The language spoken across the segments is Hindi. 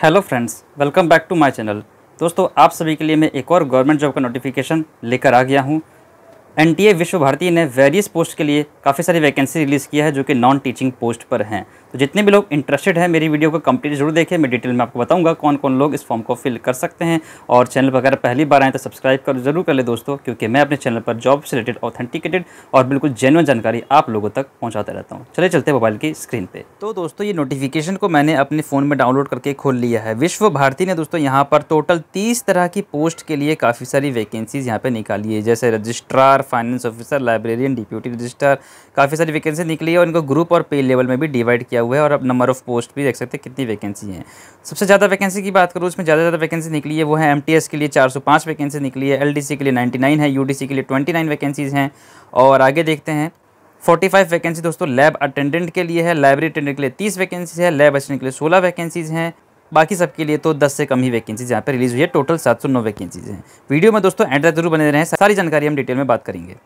Hello friends, welcome back to my channel. दोस्तों, आप सभी के लिए मैं एक और गवर्नमेंट जॉब का नोटिफिकेशन लेकर आ गया हूं। एनटीए विश्व भारती ने वेरियस पोस्ट के लिए काफ़ी सारी वैकेंसी रिलीज़ किया है जो कि नॉन टीचिंग पोस्ट पर हैं। तो जितने भी लोग इंटरेस्टेड हैं मेरी वीडियो को कंप्लीट जरूर देखें। मैं डिटेल में आपको बताऊंगा कौन कौन लोग इस फॉर्म को फिल कर सकते हैं। और चैनल पर अगर पहली बार आए तो सब्सक्राइब जरूर कर ले दोस्तों, क्योंकि मैं अपने चैनल पर जॉब से रिलेटेड ऑथेंटिकेटेड और बिल्कुल जेन्युइन जानकारी आप लोगों तक पहुँचाता रहता हूँ। चले चलते मोबाइल की स्क्रीन पर। तो दोस्तों, ये नोटिफिकेशन को मैंने अपने फ़ोन में डाउनलोड करके खोल लिया है। विश्व भारती ने दोस्तों यहाँ पर टोटल 30 तरह की पोस्ट के लिए काफ़ी सारी वैकेंसीज़ यहाँ पर निकाली है, जैसे registrar, finance officer, librarian, deputy registrar. काफ़ी सारी वैकेंसी निकली है और इनको ग्रुप और पे लेवल में भी डिवाइड किया हुआ है। और अब नंबर ऑफ पोस्ट भी देख सकते हैं कितनी वैकेंसी है। सबसे ज़्यादा वैकेंसी की बात करूँ, उसमें ज़्यादा वैकेंसी निकली है वो है एमटीएस के लिए 405 वैकेंसी निकली है, एलडीसी के लिए 99 है, यूडीसी के लिए 29 वैकेंसीज़ हैं। और आगे देखते हैं 45 वैकेंसी दोस्तों लैब अटेंडेंट के लिए है, लाइब्रेरी अटेंडेंट के लिए 30 वैकेंसी है, लैब असिस्टेंट के लिए 16 वैकेंसीज़ हैं। बाकी सबके लिए तो 10 से कम ही वैकेंसीज यहाँ पे रिलीज़ हुई है। टोटल 709 वैकेंसीज हैं। वीडियो में दोस्तों एंड तक जरूर बने रहें, सारी जानकारी हम डिटेल में बात करेंगे।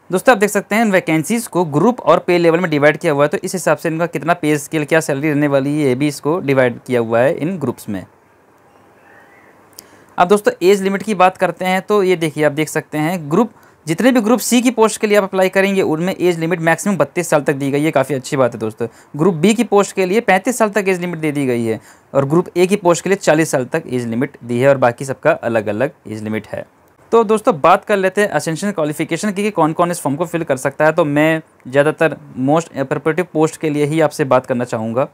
दोस्तों, आप देख सकते हैं वैकेंसीज़ को ग्रुप और पे लेवल में डिवाइड किया हुआ है, तो इस हिसाब से इनका कितना पे स्केल, क्या सैलरी रहने वाली है, ये भी इसको डिवाइड किया हुआ है इन ग्रुप्स में। अब दोस्तों एज लिमिट की बात करते हैं तो ये देखिए, आप देख सकते हैं जितने भी ग्रुप सी की पोस्ट के लिए आप अप्लाई करेंगे उनमें एज लिमिट मैक्सिमम 32 साल तक दी गई है। काफ़ी अच्छी बात है दोस्तों। ग्रुप बी की पोस्ट के लिए 35 साल तक एज लिमिट दे दी गई है और ग्रुप ए की पोस्ट के लिए 40 साल तक एज लिमिट दी है और बाकी सबका अलग अलग एज लिमिट है। तो दोस्तों बात कर लेते हैं असेंशियल क्वालिफिकेशन की कि कौन कौन इस फॉर्म को फिल कर सकता है। तो मैं ज़्यादातर मोस्ट एप्रोप्रिएटिव पोस्ट के लिए ही आपसे बात करना चाहूँगा।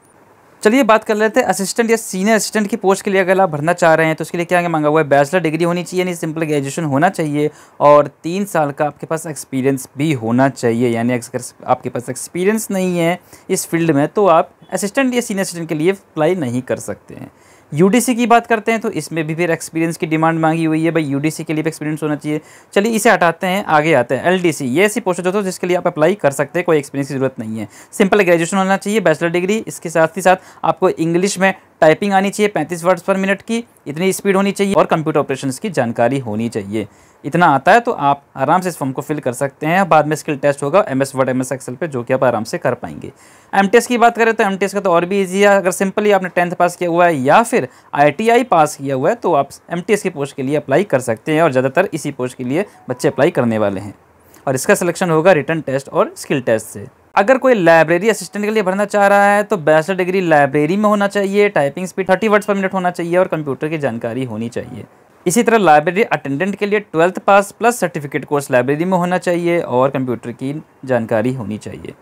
चलिए बात कर लेते हैं असिस्टेंट या सीनियर असिस्टेंट की पोस्ट के लिए अगर आप भरना चाह रहे हैं तो उसके लिए क्या मांगा हुआ है, बैचलर डिग्री होनी चाहिए, यानी सिंपल ग्रेजुएशन होना चाहिए और 3 साल का आपके पास एक्सपीरियंस भी होना चाहिए। यानी अगर आपके पास एक्सपीरियंस नहीं है इस फील्ड में तो आप असिस्टेंट या सीनियर असिस्टेंट के लिए अप्लाई नहीं कर सकते हैं। यूडीसी की बात करते हैं तो इसमें भी फिर एक्सपीरियंस की डिमांड मांगी हुई है, भाई यूडीसी के लिए भी एक्सपीरियंस होना चाहिए। चलिए इसे हटाते हैं, आगे आते हैं एलडीसी। ये ऐसी पोस्ट होती है जिसके लिए आप अप्लाई कर सकते हैं, कोई एक्सपीरियंस की जरूरत नहीं है। सिंपल ग्रेजुएशन होना चाहिए, बैचलर डिग्री, इसके साथ ही साथ आपको इंग्लिश में टाइपिंग आनी चाहिए 35 वर्ड्स पर मिनट की, इतनी स्पीड होनी चाहिए और कंप्यूटर ऑपरेशंस की जानकारी होनी चाहिए। इतना आता है तो आप आराम से इस फॉर्म को फिल कर सकते हैं। बाद में स्किल टेस्ट होगा MS वर्ड MS एक्सेल पे, जो कि आप आराम से कर पाएंगे। एमटीएस की बात करें तो एमटीएस का तो और भी ईजी है। अगर सिंपली आपने 10th पास किया हुआ है या फिर ITI पास किया हुआ है तो आप एमटीएस की पोस्ट के लिए अप्लाई कर सकते हैं और ज़्यादातर इसी पोस्ट के लिए बच्चे अप्लाई करने वाले हैं। और इसका सिलेक्शन होगा रिटन टेस्ट और स्किल टेस्ट से। अगर कोई लाइब्रेरी असिस्टेंट के लिए भरना चाह रहा है तो बैचलर डिग्री लाइब्रेरी में होना चाहिए, टाइपिंग स्पीड 30 वर्ड्स पर मिनट होना चाहिए और कंप्यूटर की जानकारी होनी चाहिए। इसी तरह लाइब्रेरी अटेंडेंट के लिए 12th पास प्लस सर्टिफिकेट कोर्स लाइब्रेरी में होना चाहिए और कंप्यूटर की जानकारी होनी चाहिए।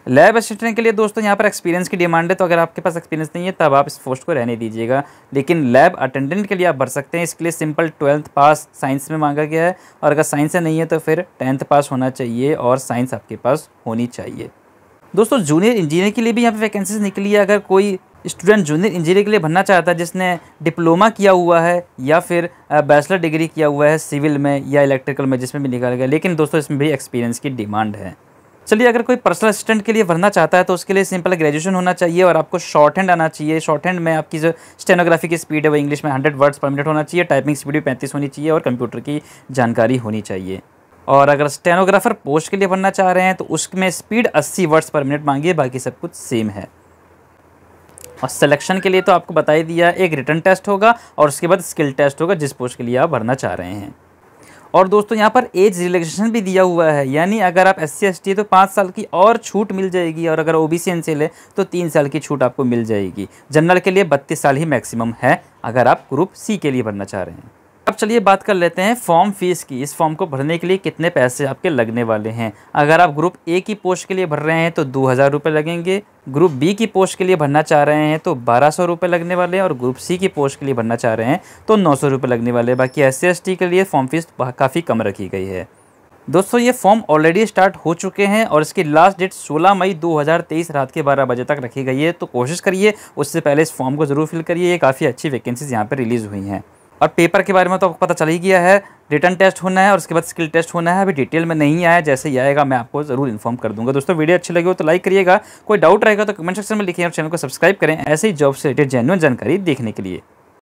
लैब असिस्टेंट के लिए दोस्तों यहाँ पर एक्सपीरियंस की डिमांड है, तो अगर आपके पास एक्सपीरियंस नहीं है तब आप इस पोस्ट को रहने दीजिएगा। लेकिन लैब अटेंडेंट के लिए आप भर सकते हैं। इसके लिए सिंपल 12th पास साइंस में मांगा गया है और अगर साइंस से नहीं है तो फिर 10th पास होना चाहिए और साइंस आपके पास होनी चाहिए। दोस्तों जूनियर इंजीनियर के लिए भी यहाँ पे वैकेंसीज निकली है। अगर कोई स्टूडेंट जूनियर इंजीनियर के लिए भरना चाहता है जिसने डिप्लोमा किया हुआ है या फिर बैचलर डिग्री किया हुआ है सिविल में या इलेक्ट्रिकल में, जिसमें भी निकाला गया, लेकिन दोस्तों इसमें भी एक्सपीरियंस की डिमांड है। चलिए अगर कोई पर्सनल असिस्टेंट के लिए भरना चाहता है तो उसके लिए सिंपल ग्रेजुएशन होना चाहिए और आपको शॉर्ट हैंड आना चाहिए। शॉर्ट हैंड में आपकी जो स्टेनोग्राफी की स्पीड है वो इंग्लिश में 100 वर्ड्स पर मिनट होना चाहिए, टाइपिंग स्पीड भी 35 होनी चाहिए और कंप्यूटर की जानकारी होनी चाहिए। और अगर स्टेनोग्राफर पोस्ट के लिए भरना चाह रहे हैं तो उसमें स्पीड 80 वर्ड्स पर मिनट मांगी है, बाकी सब कुछ सेम है। और सिलेक्शन के लिए तो आपको बता ही दिया, एक रिटन टेस्ट होगा और उसके बाद स्किल टेस्ट होगा जिस पोस्ट के लिए आप भरना चाह रहे हैं। और दोस्तों यहाँ पर एज रिलैक्सेशन भी दिया हुआ है, यानी अगर आप SC ST है तो 5 साल की और छूट मिल जाएगी और अगर OBC NCL है तो 3 साल की छूट आपको मिल जाएगी। जनरल के लिए 32 साल ही मैक्सिमम है अगर आप ग्रुप C के लिए भरना चाह रहे हैं। अब चलिए बात कर लेते हैं फॉर्म फीस की। इस फॉर्म को भरने के लिए कितने पैसे आपके लगने वाले हैं। अगर आप ग्रुप A की पोस्ट के लिए भर रहे हैं तो 2000 रुपये लगेंगे, ग्रुप B की पोस्ट के लिए भरना चाह रहे हैं तो 1200 रुपये लगने वाले हैं और ग्रुप C की पोस्ट के लिए भरना चाह रहे हैं तो 900 रुपये लगने वाले। बाकी SC ST के लिए फॉर्म फीस काफ़ी कम रखी गई है। दोस्तों ये फॉर्म ऑलरेडी स्टार्ट हो चुके हैं और इसकी लास्ट डेट 16 मई 2023 रात के 12 बजे तक रखी गई है, तो कोशिश करिए उससे पहले इस फॉर्म को ज़रूर फिल करिए। ये काफ़ी अच्छी वैकेंसीज यहाँ पर रिलीज़ हुई हैं। और पेपर के बारे में तो आपको पता चल ही गया है, रिटन टेस्ट होना है और उसके बाद स्किल टेस्ट होना है। अभी डिटेल में नहीं आया, जैसे ही आएगा मैं आपको ज़रूर इन्फॉर्म कर दूंगा। दोस्तों वीडियो अच्छी लगी हो तो लाइक करिएगा, कोई डाउट रहेगा तो कमेंट सेक्शन में लिखिए और चैनल को सब्सक्राइब करें ऐसे ही जॉब से रिलेटेड जेन्युइन जानकारी देखने के लिए।